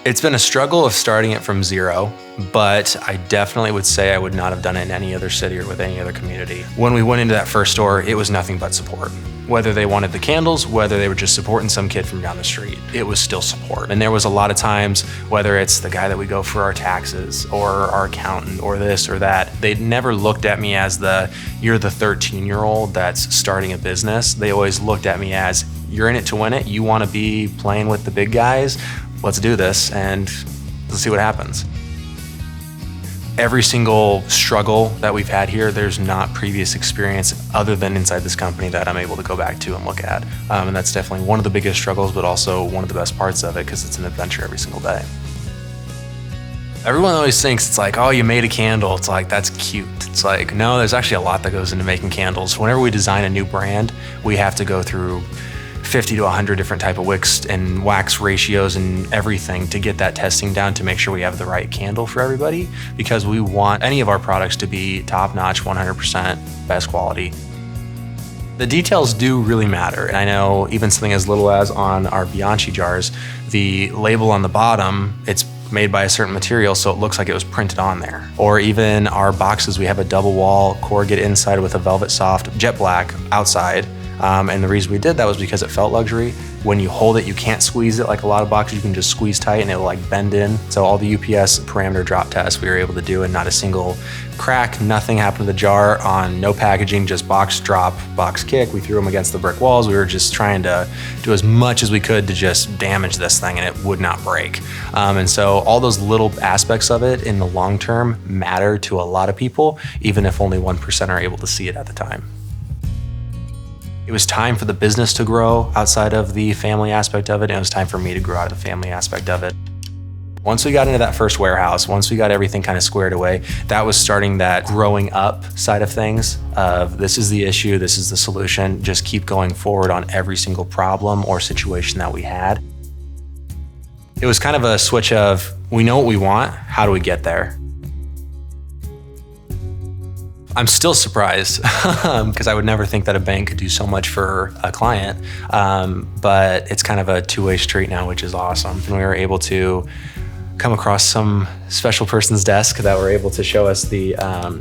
It's been a struggle of starting it from zero, but I definitely would say I would not have done it in any other city or with any other community. When we went into that first store, it was nothing but support. Whether they wanted the candles, whether they were just supporting some kid from down the street, it was still support. And there was a lot of times, whether it's the guy that we go for our taxes or our accountant or this or that, they never looked at me as you're the 13-year-old that's starting a business. They always looked at me as, you're in it to win it. You want to be playing with the big guys. Let's do this and let's see what happens. Every single struggle that we've had here, there's not previous experience other than inside this company that I'm able to go back to and look at. And that's definitely one of the biggest struggles, but also one of the best parts of it because it's an adventure every single day. Everyone always thinks it's like, oh, you made a candle. It's like, that's cute. It's like, no, there's actually a lot that goes into making candles. Whenever we design a new brand, we have to go through 50 to 100 different type of wicks and wax ratios and everything to get that testing down to make sure we have the right candle for everybody, because we want any of our products to be top-notch, 100% best quality. The details do really matter. And I know even something as little as on our Bianchi jars, the label on the bottom, it's made by a certain material, so it looks like it was printed on there. Or even our boxes, we have a double wall corrugate inside with a velvet soft jet black outside. And the reason we did that was because it felt luxury. When you hold it, you can't squeeze it like a lot of boxes. You can just squeeze tight and it'll like bend in. So all the UPS parameter drop tests we were able to do, and not a single crack, nothing happened to the jar on no packaging, just box drop, box kick. We threw them against the brick walls. We were just trying to do as much as we could to just damage this thing and it would not break. And so all those little aspects of it in the long term matter to a lot of people, even if only 1% are able to see it at the time. It was time for the business to grow outside of the family aspect of it, and it was time for me to grow out of the family aspect of it. Once we got into that first warehouse, once we got everything kind of squared away, that was starting that growing up side of things of, this is the issue, this is the solution, just keep going forward on every single problem or situation that we had. It was kind of a switch of, we know what we want, how do we get there? I'm still surprised because I would never think that a bank could do so much for a client, but it's kind of a two-way street now, which is awesome. And we were able to come across some special person's desk that were able to show us the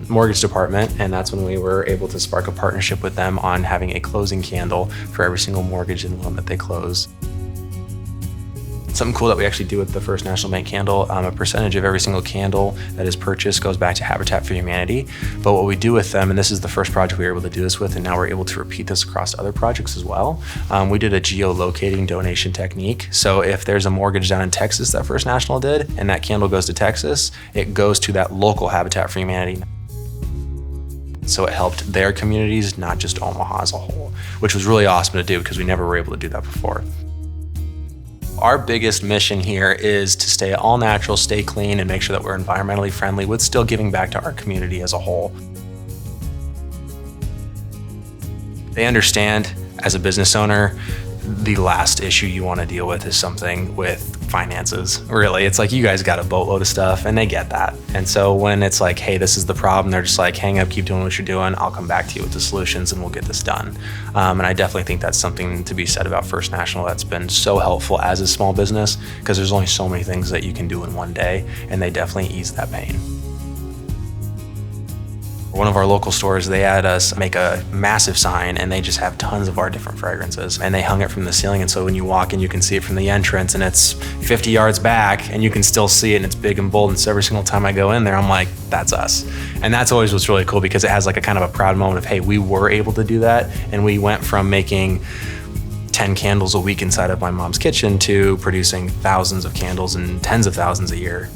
mortgage department, and that's when we were able to spark a partnership with them on having a closing candle for every single mortgage and loan that they close. Something cool that we actually do with the First National Bank candle, a percentage of every single candle that is purchased goes back to Habitat for Humanity. But what we do with them, and this is the first project we were able to do this with, and now we're able to repeat this across other projects as well. We did a geolocating donation technique. So if there's a mortgage down in Texas that First National did, and that candle goes to Texas, it goes to that local Habitat for Humanity. So it helped their communities, not just Omaha as a whole, which was really awesome to do because we never were able to do that before. Our biggest mission here is to stay all natural, stay clean, and make sure that we're environmentally friendly with still giving back to our community as a whole. They understand, as a business owner, the last issue you want to deal with is something with finances. Really, it's like, you guys got a boatload of stuff, and they get that. And so when it's like, hey, this is the problem, they're just like, hang up, keep doing what you're doing. I'll come back to you with the solutions and we'll get this done. And I definitely think that's something to be said about First National that's been so helpful as a small business, because there's only so many things that you can do in one day, and they definitely ease that pain. One of our local stores, they had us make a massive sign, and they just have tons of our different fragrances, and they hung it from the ceiling. And so when you walk in, you can see it from the entrance, and it's 50 yards back, and you can still see it, and it's big and bold. And so every single time I go in there, I'm like, that's us. And that's always what's really cool, because it has like a kind of a proud moment of, hey, we were able to do that. And we went from making 10 candles a week inside of my mom's kitchen to producing thousands of candles and tens of thousands a year.